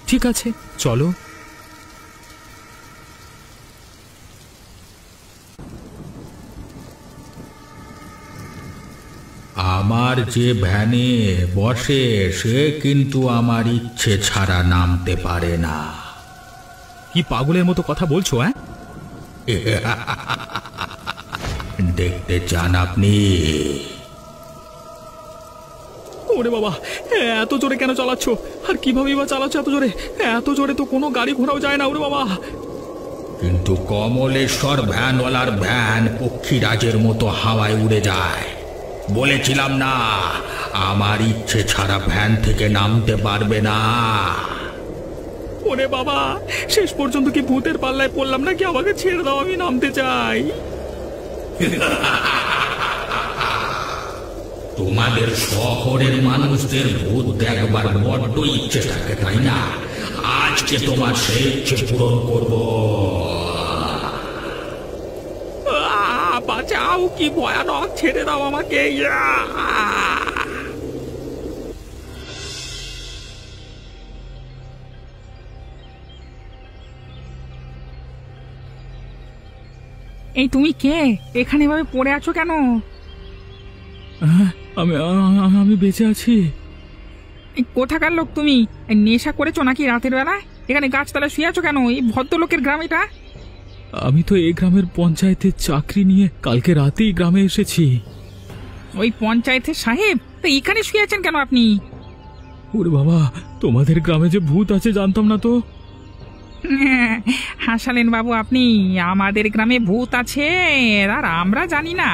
ঠিক আছে, চলো। আমার যে ভ্যানে বসে সে কিন্তু আমার ইচ্ছে ছাড়া নামতে পারে না। কি পাগলের মতো কথা বলছো? হ্যাঁ, দেখতে চান আপনি? ওরে বাবা, এত জোরে কেন চালাচ্ছ? আর কিভাবে বা চালাচ্ছ এত জোরে? এত জোরে তো কোনো গাড়ি ঘোড়াও যায় না। ওরে বাবা! কিন্তু কমলেশ্বর ভ্যানওয়ালার ভ্যান পক্ষীরাজের মতো হাওয়ায় উড়ে যায়। বলেছিলাম না, আমার ইচ্ছে ছাড়া ভ্যান থেকে নামতে পারবে না। ওরে বাবা, শেষ পর্যন্ত কি ভূতের পাল্লায় পড়লাম নাকি? আমাকে ছেড়ে দাও, আমি নামতে চাই। তোমাদের শহরের মানুষদের ভূত দেখবার বড্ড ইচ্ছে থাকে, তাই না? আজকে তোমার সেই ইচ্ছে পূরণ করব। বাঁচাও, কি ভয়ানক! ছেড়ে দাও আমাকে। এই তুমি কে? এখানে এভাবে পড়ে আছো কেন? আমি আমি বেঁচে আছি। এই কোথাকার লোক তুমি? নেশা করেছো নাকি রাতের বেলা? এখানে গাছতলা শুয়ে আছো কেন? এই ভদ্রলোকের গ্রাম এটা? আমি তো এই গ্রামের পঞ্চায়েতের চাকরি নিয়ে কালকে রাতেই গ্রামে এসেছি। ওই পঞ্চায়েতের সাহেব? তো এখানে শুয়ে আছেন কেন আপনি? ওরে বাবা, তোমাদের গ্রামে যে ভূত আছে জানতাম না তো। হাসালেন বাবু আপনি। আমাদের গ্রামে ভূত আছে আর আমরা জানি না?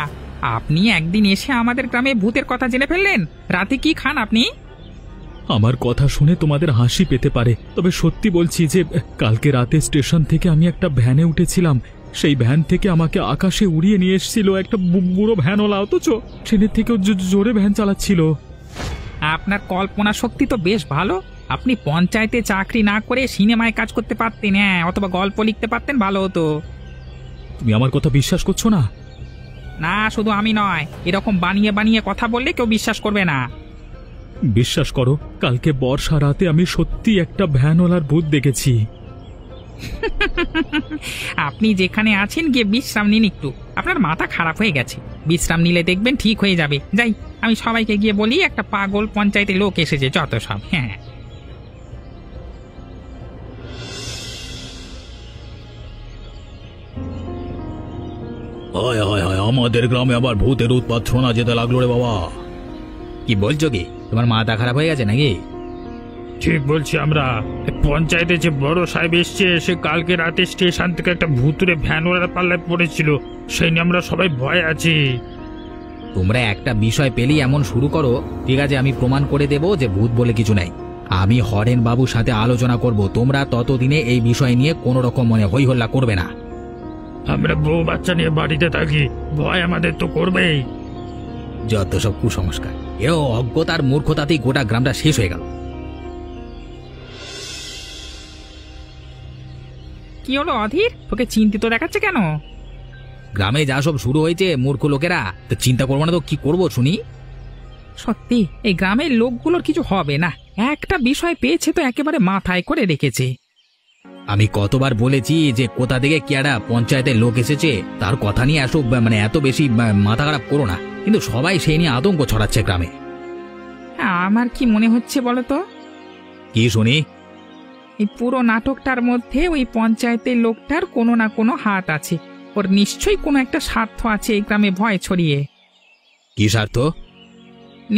আপনি একদিন এসে আমাদের গ্রামে ভূতের কথা জেনে ফেললেন। রাতে কি খান আপনি? আমার কথা শুনে তোমাদের হাসি পেতে পারে, তবে সত্যি বলছি যে কালকে রাতে স্টেশন থেকে আমি একটা ভ্যানে উঠেছিলাম। সেই ভ্যান থেকে আমাকে আকাশে উড়িয়ে নিয়ে এসেছিল একটা বুড়ো ভ্যানওয়ালা, অথচ ট্রেনের থেকেও জোরে ভ্যান চালাচ্ছিল। আপনার কল্পনা শক্তি তো বেশ ভালো। আপনি পঞ্চায়েতে চাকরি না করে সিনেমায় কাজ করতে পারতেন, হ্যাঁ, অথবা গল্প লিখতে পারতেন, ভালো হতো। তুমি আমার কথা বিশ্বাস করছো না? না, শুধু আমি নয়, এরকম বানিয়ে বানিয়ে কথা বললে কেউ বিশ্বাস করবে না। বিশ্বাস করো, কালকে বর্ষা রাতে আমি সত্যি একটা ভ্যানওয়ালার ভূত দেখেছি। আপনি যেখানে আছেন গিয়ে বিশ্রাম নিন একটু। আপনার মাথা খারাপ হয়ে গেছে। বিশ্রাম নিলে দেখবেন ঠিক হয়ে যাবে। যাই, আমি সবাইকে গিয়ে বলি একটা পাগল পঞ্চায়েতে লোক এসেছে, যত সব। হ্যাঁ, আমাদের গ্রামে আবার ভূতের উৎপাত শোনা যেতে লাগলো রে বাবা। কি বলছো কি? তোমার মাথা খারাপ হয়ে গেছে নাকি? ঠিক বলছি আমরা। পঞ্চায়েতে যে বড় সাহেব এসছে, সে কালকে রাতে স্টেশন থেকে একটা ভুতুরে ভ্যানওয়ালার পাল্লায় পড়েছিল। সেই নিয়ে আমরা সবাই ভয়ে আছি। তোমরা একটা বিষয় পেলেই এমন শুরু করো। ঠিক আছে, আমি প্রমাণ করে দেব যে ভূত বলে কিছু নাই। আমি হরেন বাবুর সাথে আলোচনা করব। তোমরা ততদিনে এই বিষয় নিয়ে কোনো রকম মনে হই হল্লা করবে না। আমরা বউ বাচ্চা নিয়ে বাড়িতে থাকি, ভয় আমাদের তো করবেই। যত সব কুসংস্কার! এও অজ্ঞতার মূর্খতাতেই গোটা গ্রামটা শেষ হয়ে গেল। কি হলো অধীর? তোকে চিন্তিত দেখাচ্ছে কেন? গ্রামে যা সব শুরু হয়েছে, মূর্খ লোকেরা তো চিন্তা করবো না তো কি করবো শুনি? সত্যি এই গ্রামের লোকগুলোর কিছু হবে না। একটা বিষয় পেয়েছে তো একেবারে মাথায় করে রেখেছে। আমি কতবার বলেছি যে কোথা থেকে কি একটা পঞ্চায়েতের লোক এসেছে, তার কথা নিয়ে এত বেশি মাথা খারাপ করো না। কিন্তু সবাই সেই নিয়ে আতঙ্ক ছড়াচ্ছে গ্রামে। আমার কি মনে হচ্ছে বলো তো? কি শুনি? এই পুরো নাটকটার মধ্যে ওই পঞ্চায়েতের লোকটার কোনো না কোনো হাত আছে। ওর নিশ্চয়ই কোনো একটা স্বার্থ আছে এই গ্রামে ভয় ছড়িয়ে। কি স্বার্থ?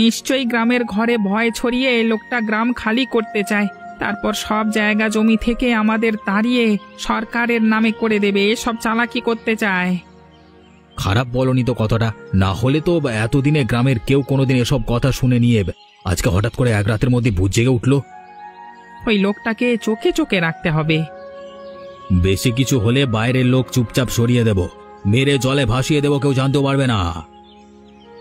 নিশ্চয়ই গ্রামের ঘরে ভয় ছড়িয়ে লোকটা গ্রাম খালি করতে চায়। তারপর সব জায়গা জমি থেকে আমাদের তাড়িয়ে সরকারের নামে করে দেবে, এসব চালাকি করতে চায়। খারাপ বলনি তো কথাটা। না হলে তো এতদিনে গ্রামের কেউ কোনোদিন এসব কথা শুনে নিয়ে আজকে হঠাৎ করে এক রাতের মধ্যে ভূত জেগে উঠল। ওই লোকটাকে চোখে চোখে রাখতে হবে। বেশি কিছু হলে বাইরের লোক চুপচাপ সরিয়ে দেব, মেরে জলে ভাসিয়ে দেব, কেউ জানতেও পারবে না।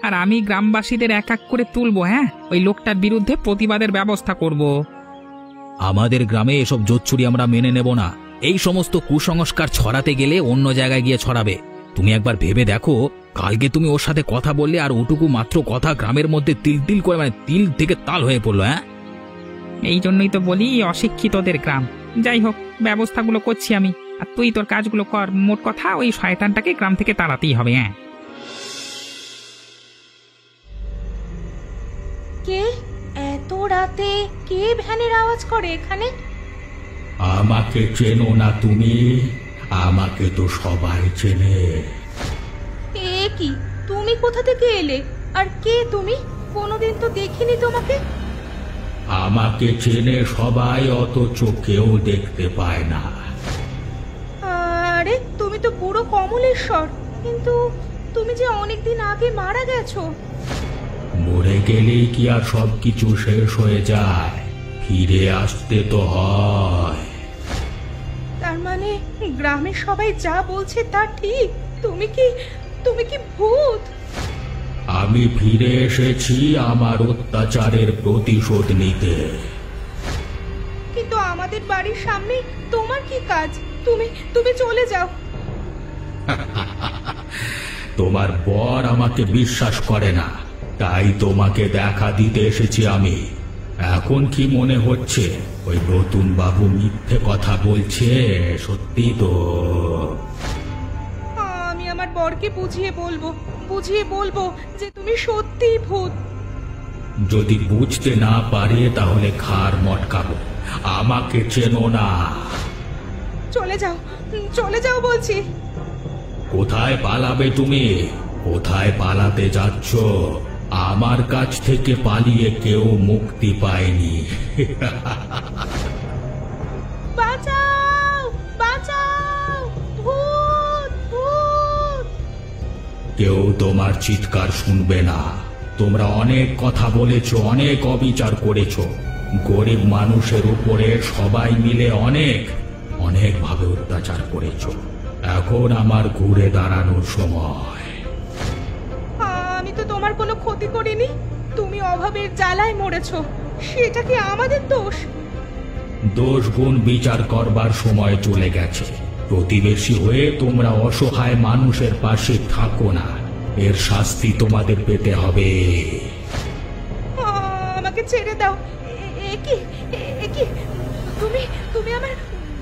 আর আমি গ্রামবাসীদের এক এক করে তুলবো। হ্যাঁ, ওই লোকটার বিরুদ্ধে প্রতিবাদের ব্যবস্থা করব। আমাদের গ্রামে এসব জোচ্চুরি আমরা মেনে নেব না। এই সমস্ত কুসংস্কার ছড়াতে গেলে অন্য জায়গায় গিয়ে ছড়াবে। তুমি একবার ভেবে দেখো, কালকে তুমি ওর সাথে কথা বললে আর ওটুকু মাত্র কথা গ্রামের মধ্যে তিল তিল করে, তিল থেকে তাল হয়ে পড়লো। হ্যাঁ, এই জন্যই তো বলি অশিক্ষিতদের গ্রাম। যাই হোক, ব্যবস্থাগুলো করছি আমি, আর তুই তোর কাজগুলো কর। মোট কথা ওই শয়তানটাকে গ্রাম থেকে তাড়াতেই হবে। হ্যাঁ, কে এত রাতে কে ভ্যানের আওয়াজ করে এখানে? আমাকে চেনো না তুমি? আমাকে তো সবাই চেনে। এ কি, তুমি কোথা থেকে এলে? আর কে তুমি? কোনোদিন তো দেখিনি তোমাকে। আমাকে চেনে সবাই, অথচ কেউ দেখতে পায় না। আরে তুমি তো বুড়ো কমলেশ্বর, কিন্তু তুমি যে অনেকদিন আগে মারা গেছো। মরে গেলেই কি আর সবকিছু শেষ হয়ে যায়? ফিরে আসতে তো হয়। তার মানে গ্রামের সবাই যা বলছে তা ঠিক? তুমি কি ভূত? আমি ফিরে এসেছি আমার অত্যাচারের প্রতিশোধ নিতে। কিন্তু আমাদের বাড়ির সামনে তোমার কি কাজ? তুমি চলে যাও। তোমার বর আমাকে বিশ্বাস করে না, তাই তোমাকে দেখা দিতে এসেছি আমি। এখন কি মনে হচ্ছে ওই নতুন বাবু মিথ্যে কথা বলছে? সত্যি তো? আমি আমার বরকে বুঝিয়ে বলবো যে তুমি সত্যিই ভূত। যদি বুঝতে না পারে তাহলে ঘাড় মটকাবো। আমাকে চেনো না? চলে যাও বলছি। কোথায় পালাবে তুমি? কোথায় পালাতে যাচ্ছ? আমার কাছ থেকে পালিয়ে কেউ মুক্তি পায়নি। বাঁচাও, বাঁচাও, ভূত, ভূত! কেউ তোমার চিৎকার শুনবে না। তোমরা অনেক কথা বলেছো, অনেক অবিচার করেছো। গরিব মানুষের উপরে সবাই মিলে অনেক ভাবে অত্যাচার করেছো। এখন আমার ঘুরে দাঁড়ানোর সময়। আমি তো তোমার কোনো ক্ষতি করিনি। তুমি অভাবের জ্বালায় মরেছো, সেটা কি আমাদের দোষ? দোষ গুণ বিচার করবার সময় চলে গেছে। প্রতিবেশী হয়ে তোমরা অসহায় মানুষের পাশে থাকো না। এর শাস্তি তোমাদের পেতে হবে। আমাকে ছেড়ে দাও। এ কি, তুমি আমার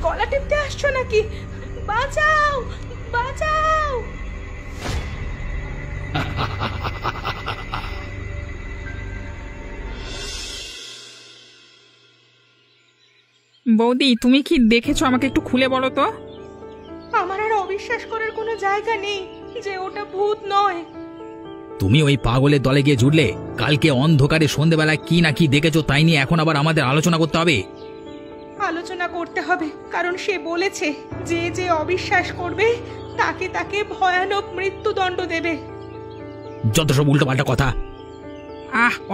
গলা টিপতে আসছো নাকি? বাঁচাও, বাঁচাও! বৌদি, তুমি কি দেখেছো? আমাকে একটু খুলে বলো তো। আমার আর অবিশ্বাস করার কোনো জায়গা নেই যে ওটা ভূত নয়। তুমি ওই পাগলের দলে গিয়ে জুড়লে। কালকে অন্ধকারে সন্ধেবেলায় কি না কি দেখেছো, তাই নিয়ে এখন আবার আমাদের আলোচনা করতে হবে। আলোচনা করতে হবে, কারণ সে বলেছে যে অবিশ্বাস করবে তাকে ভয়ানক মৃত্যুদণ্ড দেবে। যত সব উল্টোপাল্টা কথা।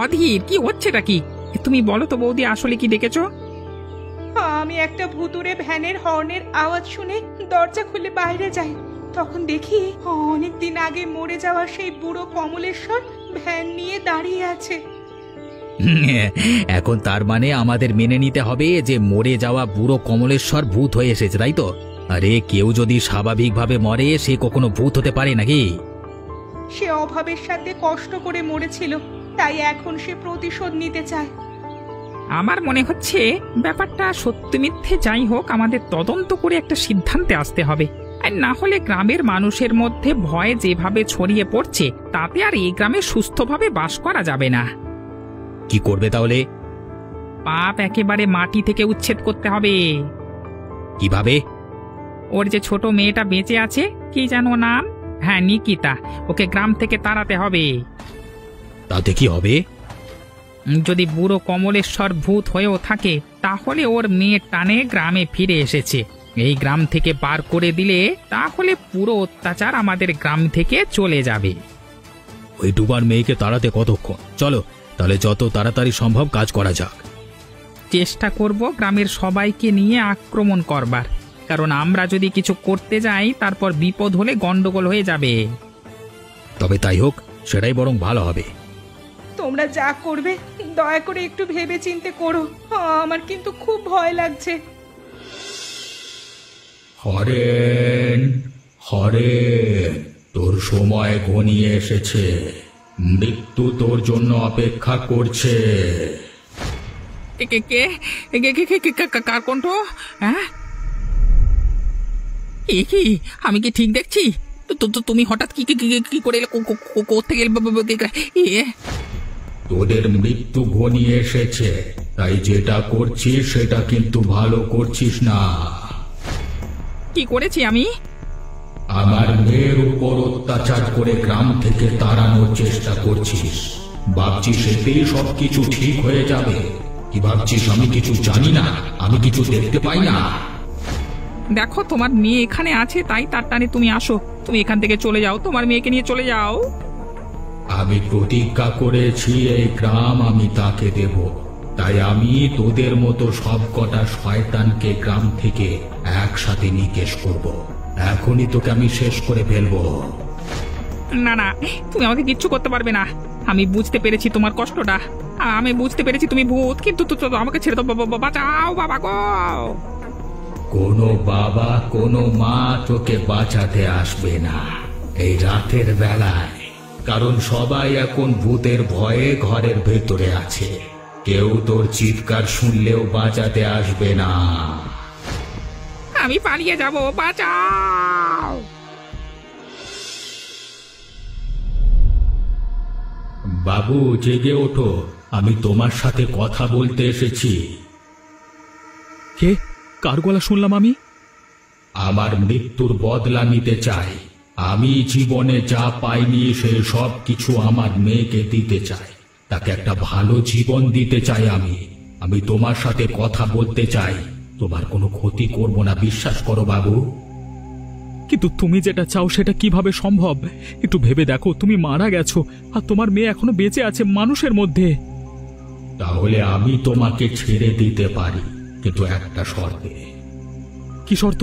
অধীর, কি হচ্ছেটা কি? তুমি বলো তো বৌদি, আসলে কি দেখেছো? আমি একটা ভুতুড়ে ভ্যানের হর্নের আওয়াজ শুনে দরজা খুলে বাইরে যাই। তখন দেখি অনেকদিন আগে মরে যাওয়া সেই বুড়ো কমলেশ্বর ভ্যান নিয়ে দাঁড়িয়ে আছে। এখন তার মানে আমাদের মেনে নিতে হবে যে মরে যাওয়া বুড়ো কমলেশ্বর ভূত হয়ে এসেছে, তাই তো? আরে, কেউ যদি স্বাভাবিকভাবে মরে সে কখনো ভূত হতে পারে নাকি? সে অভাবের সাথে কষ্ট করে মরেছিল, তাই এখন সে প্রতিশোধ নিতে চায়। আমার মনে হচ্ছে ব্যাপারটা সত্যি মিথ্যে যাই হোক, আমাদের তদন্ত করে একটা সিদ্ধান্তে আসতে হবে। আর না হলে গ্রামের মানুষের মধ্যে ভয় যেভাবে ছড়িয়ে পড়ছে, তাতে আর এই গ্রামে সুস্থভাবে বাস করা যাবে না। কি করবে তাহলে? পাপ একেবারে মাটি থেকে উচ্ছেদ করতে হবে। কিভাবে? ওর যে ছোট মেয়েটা বেঁচে আছে, কি যেন নাম? হ্যাঁ, নিকিতা। ওকে গ্রাম থেকে তাড়াতে হবে। তাতে কি হবে? যদি বুড়ো কমলেশ্বর ভূত হয়েও থাকে, তাহলে ওর মেয়ের টানে গ্রামে ফিরে এসেছে। এই গ্রাম থেকে বার করে দিলে তাহলে পুরো অত্যাচার আমাদের গ্রাম থেকে চলে যাবে। ওই ডুবার মেয়েকে তাড়াতে কতক্ষণ? চলো তাহলে যত তাড়াতাড়ি সম্ভব কাজ করা যাক। চেষ্টা করব গ্রামের সবাইকে নিয়ে আক্রমণ করবার, কারণ আমরা যদি কিছু করতে যাই তারপর বিপদ হলে গন্ডগোল হয়ে যাবে। তবে তাই হোক, সেটাই বরং ভালো হবে। তোমরা যা করবে দয়া করে একটু ভেবে চিন্তে করো। আমার কিন্তু খুব ভয় লাগছে। হরেন, হরেন, তোর সময় ঘনিয়ে এসেছে। মৃত্যু তোর জন্য অপেক্ষা করছে। কে কে কে কে কে কে কে কার কণ্ঠ? হ্যাঁ, এ কি? আমি কি ঠিক দেখছি? তুমি হঠাৎ কি কি করে এলে? কোত্থেকে এলে? তোদের মৃত্যু ঘনিয়ে এসেছে, তাই যেটা করছিস সেটা কিন্তু ভালো করছিস না। কি করেছি আমি? আমার মেয়ের উপর অত্যাচার করে গ্রাম থেকে তাড়ানোর চেষ্টা করছিস। ভাবছিস এতেই সবকিছু ঠিক হয়ে যাবে? কি ভাবছিস আমি কিছু জানি না? আমি কিছু দেখতে পাই না? দেখো, তোমার মেয়ে এখানে আছে, তাই তার টানে তুমি আসো। তুমি এখান থেকে চলে যাও, তোমার মেয়েকে নিয়ে চলে যাও। আমি প্রতিজ্ঞা করেছি এই গ্রাম আমি তাকে দেব, তাই আমি তোদের মতো সব কটা শয়তানকে গ্রাম থেকে একসাথে নিকেশ করব। এখনই তোকে আমি শেষ করে ফেলবো। না না, তুমি আমাকে কিচ্ছু করতে পারবে না। আমি বুঝতে পেরেছি তোমার কষ্টটা, আমি বুঝতে পেরেছি তুমি ভূত, কিন্তু আমাকে ছেড়ে দাও। বাঁচাও বাবা গো। কোনো বাবা কোনো মা তোকে বাঁচাতে আসবে না এই রাতের বেলায়, কারণ সবাই এখন ভূতের ভয়ে ঘরের ভেতরে আছে। কেউ তোর চিৎকার শুনলেও বাঁচাতে আসবে না। আমি পালিয়ে যাব, বাঁচাও। বাবু জেগে ওঠো, আমি তোমার সাথে কথা বলতে এসেছি। কে? কার গলা শুনলাম আমি? আমার মৃত্যুর বদলা নিতে চাই। আমি জীবনে যা পাইনি সে সব কিছু আমার মেয়েকে দিতে চাই। তাকে একটা ভালো জীবন দিতে চাই। আমি তোমার সাথে কথা বলতে চাই। তোমার কোনো ক্ষতি করব না, বিশ্বাস করো বাবু। কিন্তু তুমি যেটা চাও সেটা কিভাবে সম্ভব? একটু ভেবে দেখো, তুমি মারা গেছো আর তোমার মেয়ে এখনো বেঁচে আছে মানুষের মধ্যে। তাহলে আমি তোমাকে ছেড়ে দিতে পারি, কিন্তু একটা শর্তে। কি শর্ত?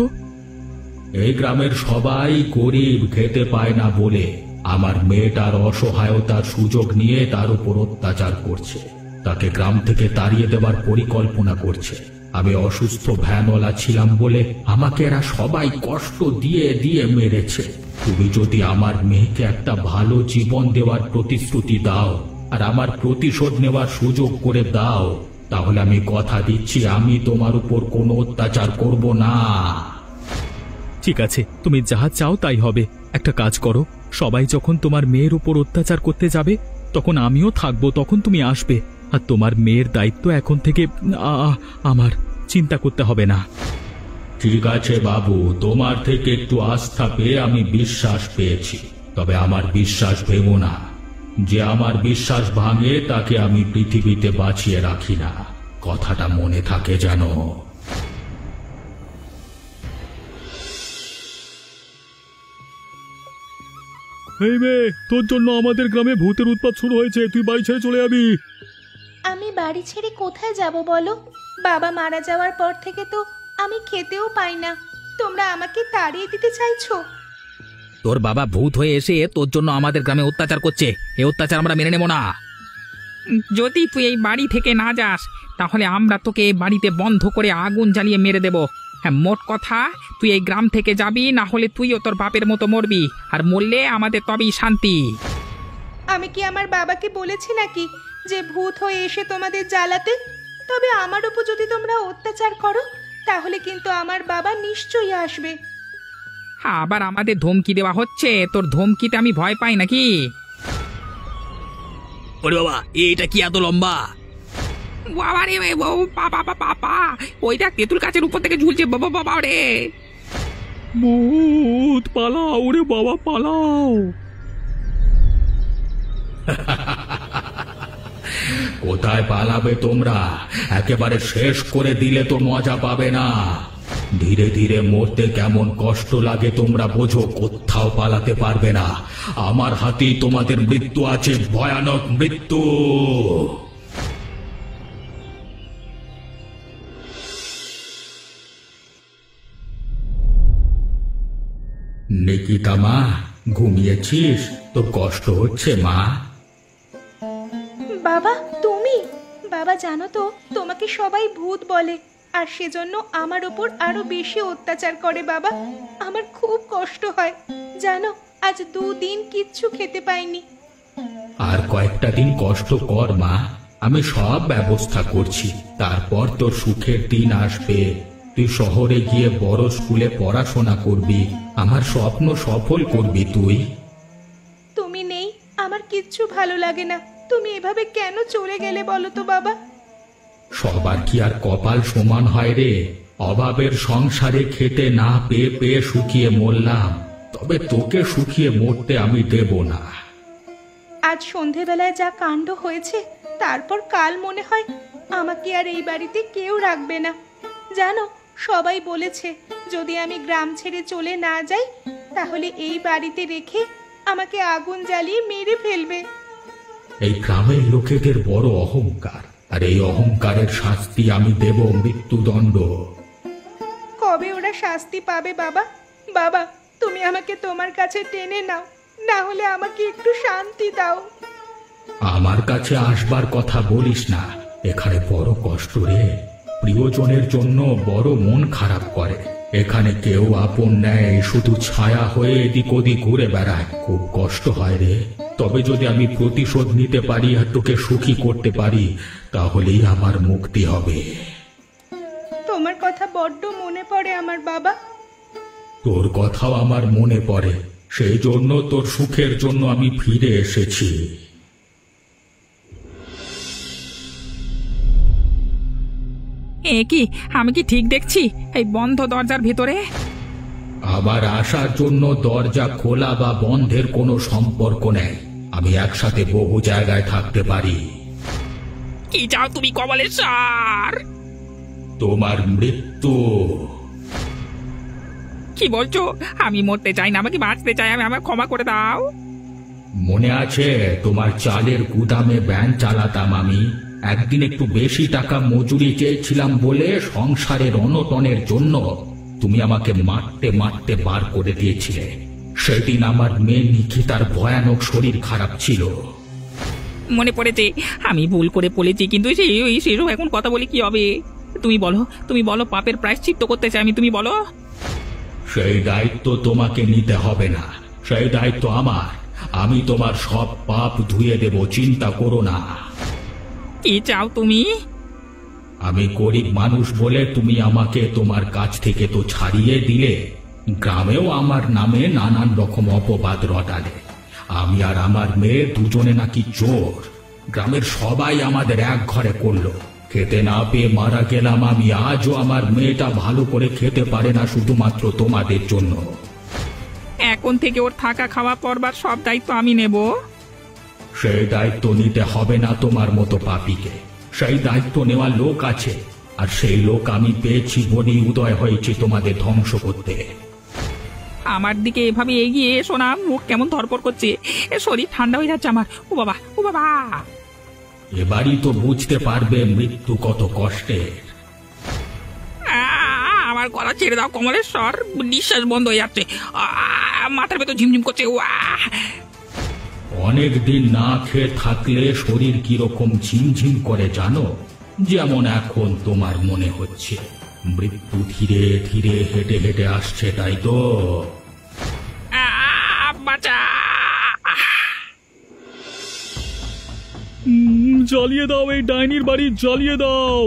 এই গ্রামের সবাই গরিব, খেতে পায় না বলে আমার মেয়েটার অসহায়তার সুযোগ নিয়ে তার উপর অত্যাচার করছে। তাকে গ্রাম থেকে তাড়িয়ে দেবার পরিকল্পনা করছে। আমি অসুস্থ ভ্যানওয়ালা ছিলাম বলে আমাকে এরা সবাই কষ্ট দিয়ে দিয়ে মেরেছে। তুমি যদি আমার মেয়েকে একটা ভালো জীবন দেওয়ার প্রতিশ্রুতি দাও আর আমার প্রতিশোধ নেওয়ার সুযোগ করে দাও, তাহলে আমি কথা দিচ্ছি আমি তোমার উপর কোনো অত্যাচার করব না। ঠিক আছে, তুমি যা চাও তাই হবে। একটা কাজ করো, সবাই যখন তোমার মেয়ের উপর অত্যাচার করতে যাবে তখন আমিও থাকবো, তখন তুমি আসবে। আর তোমার মেয়ের দায়িত্ব এখন থেকে আমার, চিন্তা করতে হবে না। ঠিক আছে বাবু, তোমার থেকে একটু আস্থা পেয়ে আমি বিশ্বাস পেয়েছি। তবে আমার বিশ্বাস ভেঙো না। যে আমার বিশ্বাস ভাঙে তাকে আমি পৃথিবীতে বাঁচিয়ে রাখি না, কথাটা মনে থাকে যেন। এই মেয়ে, তোর জন্য আমাদের গ্রামে ভূতের উৎপাত শুরু হয়েছে, তুই বাড়ি ছেড়ে চলে যাবি। আমি বাড়ি ছেড়ে কোথায় যাব বলো? বাবা মারা যাওয়ার পর থেকে তো আমি খেতেও পাই না। তোমরা আমাকে তাড়িয়ে দিতে চাইছো? তোর বাবা ভূত হয়ে এসে তোর জন্য আমাদের গ্রামে অত্যাচার করছে, এই অত্যাচার আমরা মেনে নেব না। যদি তুই এই বাড়ি থেকে না যাস তাহলে আমরা তোকে এই বাড়িতে বন্ধ করে আগুন জ্বালিয়ে মেরে দেব। হ্যাঁ, মোট কথা তুই এই গ্রাম থেকে যাবি, না হলে তুইও তোর বাপের মতো মরবি, আর মরলে আমাদের তবেই শান্তি। আমি কি আমার বাবাকে বলেছি নাকি যে ভূত হয়ে এসে তোমাদের জ্বালাতে? তবে আমার উপর যদি তোমরা অত্যাচার করো তাহলে কিন্তু আমার বাবা নিশ্চয়ই আসবে। আবার আমাদের ধমকি দেওয়া হচ্ছে? তোর ধমকিতে আমি ভয় পাই নাকি? ওরে বাবা, এটা কি এত লম্বা? বাবা রে, বাবা, ওই দেখ তেঁতুল গাছের উপর থেকে ঝুলছে। বাবা বাবা রে, ভূত পালাও রে বাবা, পালাও। কোথায় পালাবে তোমরা? একেবারে শেষ করে দিলে তো মজা পাবে না। ধীরে ধীরে মরতে কেমন কষ্ট লাগে তোমরা বোঝো। কোথাও পালাতে পারবে না। আমার হাতেই তোমাদের মৃত্যু আছে, ভয়ানক মৃত্যু। নিকিতা মা, ঘুমিয়েছিস? তোর কষ্ট হচ্ছে মা? বাবা তুমি? বাবা জানো তো তোমাকে সবাই ভূত বলে, আর সেজন্য আমার উপর আরো বেশি অত্যাচার করে। বাবা, আমার খুব কষ্ট হয় জানো। আজ 2 দিন কিচ্ছু খেতে পাইনি। আর কয়েকটা দিন কষ্ট কর মা, আমি সব ব্যবস্থা করছি। তারপর তোর সুখের দিন আসবে। তুই শহরে গিয়ে বড় স্কুলে পড়াশোনা করবি, আমার স্বপ্ন সফল করবি তুই। তুমি নেই, আমার কিচ্ছু ভালো লাগে না। তুমি এভাবে কেন চলে গেলে বলো তো বাবা? সবার কি আর কপাল সমান হয় রে? অভাবের সংসারে খেতে না পেয়ে পেয়ে শুকিয়ে মরলাম, তবে তোকে শুকিয়ে মরতে আমি দেব না। আজ সন্ধেবেলায় যা কাণ্ড হয়েছে, তারপর কাল মনে হয় আমাকে আর এই বাড়িতে কেউ রাখবে না। জানো, সবাই বলেছে যদি আমি গ্রাম ছেড়ে চলে না যাই তাহলে এই বাড়িতে রেখে আমাকে আগুন জ্বালিয়ে মেরে ফেলবে। এই গ্রামের লোকেদের বড় অহংকার, আর এই অহংকারের শাস্তি আমি দেব মৃত্যুদণ্ড। কবে ওরা শাস্তি পাবে বাবা? বাবা, তুমি আমাকে তোমার কাছে টেনে নাও, না হলে আমাকে একটু শান্তি দাও। আমার কাছে আসবার কথা বলিস না, এখানে বড় কষ্ট রে। প্রিয়জনের জন্য বড় মন খারাপ করে। এখানে কেউ আপন নেয়, শুধু ছায়া হয়ে এদিক ওদিক ঘুরে বেড়ায়। খুব কষ্ট হয় রে। তবে যদি আমি প্রতিশোধ নিতে পারি আর তোকে সুখী করতে পারি, তাহলেই আমার মুক্তি হবে। তোমার কথা বড্ড মনে পড়ে আমার বাবা। তোর কথাও আমার মনে পড়ে, সেই জন্য তোর সুখের জন্য আমি ফিরে এসেছি। এ কি, আমি কি ঠিক দেখছি এই বন্ধ দরজার ভিতরে? আবার আসার জন্য দরজা খোলা বা বন্ধের কোনো সম্পর্ক নেই। আমি একসাথে বহু জায়গায় থাকতে পারি। কি চাও তুমি কমলেশ্বর? তোমার মৃত্যু। কি বলছো? আমি মরতে চাই না, আমাকে বাঁচতে চাই। আমার ক্ষমা করে দাও। মনে আছে তোমার চালের গুদামে ভ্যান চালাতাম আমি? একদিন একটু বেশি টাকা মজুরি চেয়েছিলাম বলে সংসারের অনটনের জন্য তুমি আমাকে মারতে মারতে বার করে দিয়েছিলে। সেদিন আমার মেয়ে নিখিতার ভয়ানক শরীর খারাপ ছিল। মনে পড়েছে, আমি ভুল করে বলেছি, কিন্তু সেসব এখন কথা বলে কি হবে? তুমি বলো পাপের প্রায়শ্চিত্ত করতে চাই আমি, তুমি বলো। সেই দায়িত্ব তোমাকে নিতে হবে না, সেই দায়িত্ব আমার। আমি তোমার সব পাপ ধুয়ে দেব, চিন্তা করো না। কি চাও তুমি? আমি গরিব মানুষ বলে তুমি আমাকে তোমার কাছ থেকে তো ছাড়িয়ে দিলে, গ্রামেও আমার নামে নানান রকম অপবাদ রটালে। আমি আর আমার মেয়ে দুজনে নাকি চোর। গ্রামের সবাই আমাদের এক ঘরে করলো। খেতে না পেয়ে মারা গেলাম আমি। আজও আমার মেয়েটা ভালো করে খেতে পারে না, শুধুমাত্র তোমাদের জন্য। এখন থেকে ওর থাকা খাওয়া পড়বার সব দায়িত্ব আমি নেব। সেই দায়িত্ব নিতে হবে না তোমার মতো পাপীকে। সেই দায়িত্ব নেওয়ার লোক আছে, আর সেই লোক আমি পেয়েছি বলেই উদয় হয়েছে তোমাদের ধ্বংস করতে। আমার দিকে এভাবে এগিয়ে এসো না, মুখ কেমন ধরপড় করছে, শরীর ঠান্ডা হয়ে যাচ্ছে আমার। ও বাবা, ও বাবা। এবারই তো বুঝতে পারবে মৃত্যু কত কষ্টের। আমার গলা ছেড়ে দাও কমলেশ্বর, নিঃশ্বাস বন্ধ হয়ে যাচ্ছে, মাথার ভেতর ঝিমঝিম করছে। অনেক দিন না খেয়ে থাকলে শরীর কিরকম ঝিমঝিম করে জানো? যেমন এখন তোমার মনে হচ্ছে মৃত্যু ধীরে ধীরে হেঁটে হেঁটে আসছে, তাই তো? বাঁচা! জ্বালিয়ে দাও এই ডাইনির বাড়ি, জ্বালিয়ে দাও।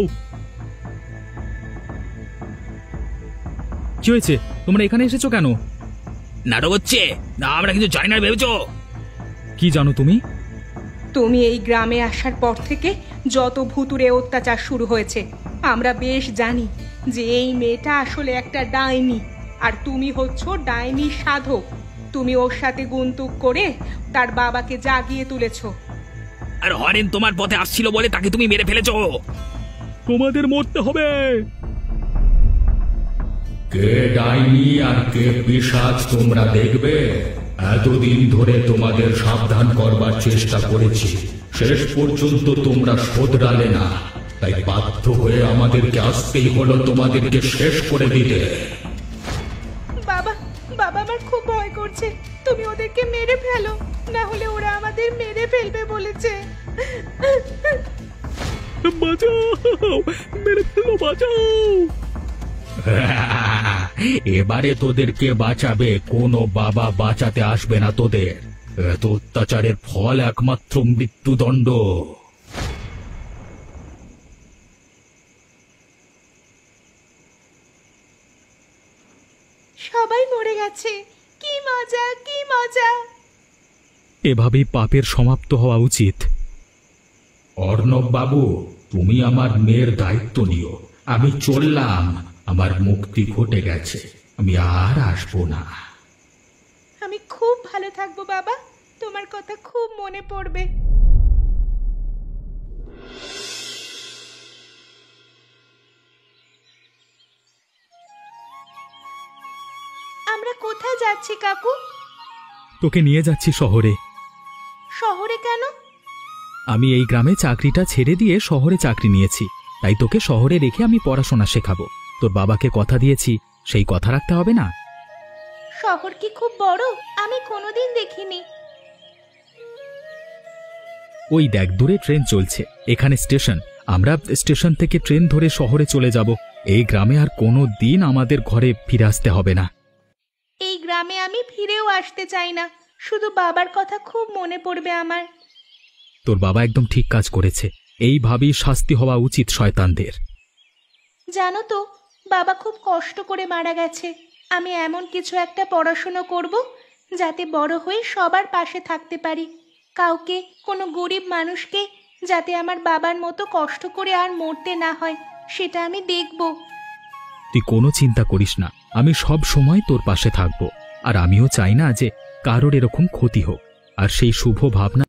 কি হয়েছে? তোমরা এখানে এসেছো কেন? নাটক হচ্ছে না, আমরা কিন্তু জানি না ভেবেছো। কি জানো তুমি? তুমি এই গ্রামে আসার পর থেকে যত ভুতুরে অত্যাচার শুরু হয়েছে, আমরা বেশ জানি যে এই মেয়েটা আসলে একটা ডাইনি, আর তুমি হচ্ছ ডাইনির সাধক। তুমি ওর সাথে গুনতুক করে তার বাবাকে জাগিয়ে তুলেছ। আর হরেন তোমার পথে আসছিল বলে তাকে তুমি মেরে ফেলেছো। তোমাদের মরতে হবে। কে ডাইনি আর কে পিশাচ তোমরা দেখবে। এতদিন ধরে তোমাদের সাবধান করবার চেষ্টা করেছি, শেষ পর্যন্ত তোমরা শোধরালে না, তাই বাধ্য হয়ে আমাদেরকে আসতেই হলো তোমাদেরকে শেষ করে দিতে। বাবা, বাবা, আমার খুব ভয় করছে। তুমি ওদেরকে মেরে ফেলো, না হলে ওরা আমাদের মেরে ফেলবে বলেছে। বাঁচাও, মেরে ফেলো, বাঁচাও। এবারে তোদেরকে বাঁচাবে কোনো বাবা বাঁচাতে আসবে না তোদের। এত অত্যাচারের ফল একমাত্র মৃত্যুদণ্ড। সবাই মরে গেছে। কি মজা, কি মজা! এভাবেই পাপের সমাপ্ত হওয়া উচিত। অর্ণব বাবু, তুমি আমার মেয়ের দায়িত্ব নিও। আমি চললাম, আমার মুক্তি ঘটে গেছে, আমি আর আসবো না। আমি খুব ভালো থাকবো বাবা, তোমার কথা খুব মনে পড়বে। আমরা কোথায় যাচ্ছি কাকু? তোকে নিয়ে যাচ্ছি শহরে। শহরে কেন? আমি এই গ্রামে চাকরিটা ছেড়ে দিয়ে শহরে চাকরি নিয়েছি, তাই তোকে শহরে রেখে আমি পড়াশোনা শেখাবো। তোর বাবাকে কথা দিয়েছি, সেই কথা রাখতে হবে না? শহর কি খুব বড়? আমি কোনোদিন দেখিনি। ওই দেখ, দূরে ট্রেন চলছে, এখানে স্টেশন। আমরা স্টেশন থেকে ট্রেন ধরে শহরে চলে যাব। এই গ্রামে আর কোনো দিন আমাদের ঘরে ফিরে আসতে হবে না। এই গ্রামে আমি ফিরেও আসতে চাই না, শুধু বাবার কথা খুব মনে পড়বে আমার। তোর বাবা একদম ঠিক কাজ করেছে, এইভাবেই শাস্তি হওয়া উচিত শয়তানদের। জানো তো, বাবা খুব কষ্ট করে মারা গেছে। আমি এমন কিছু একটা পড়াশুনো করব যাতে বড় হয়ে সবার পাশে থাকতে পারি। কাউকে, কোনো গরিব মানুষকে যাতে আমার বাবার মতো কষ্ট করে আর মরতে না হয়, সেটা আমি দেখব। তুই কোনো চিন্তা করিস না, আমি সব সময় তোর পাশে থাকব। আর আমিও চাই না যে কারোর এরকম ক্ষতি হোক। আর সেই শুভ ভাবনা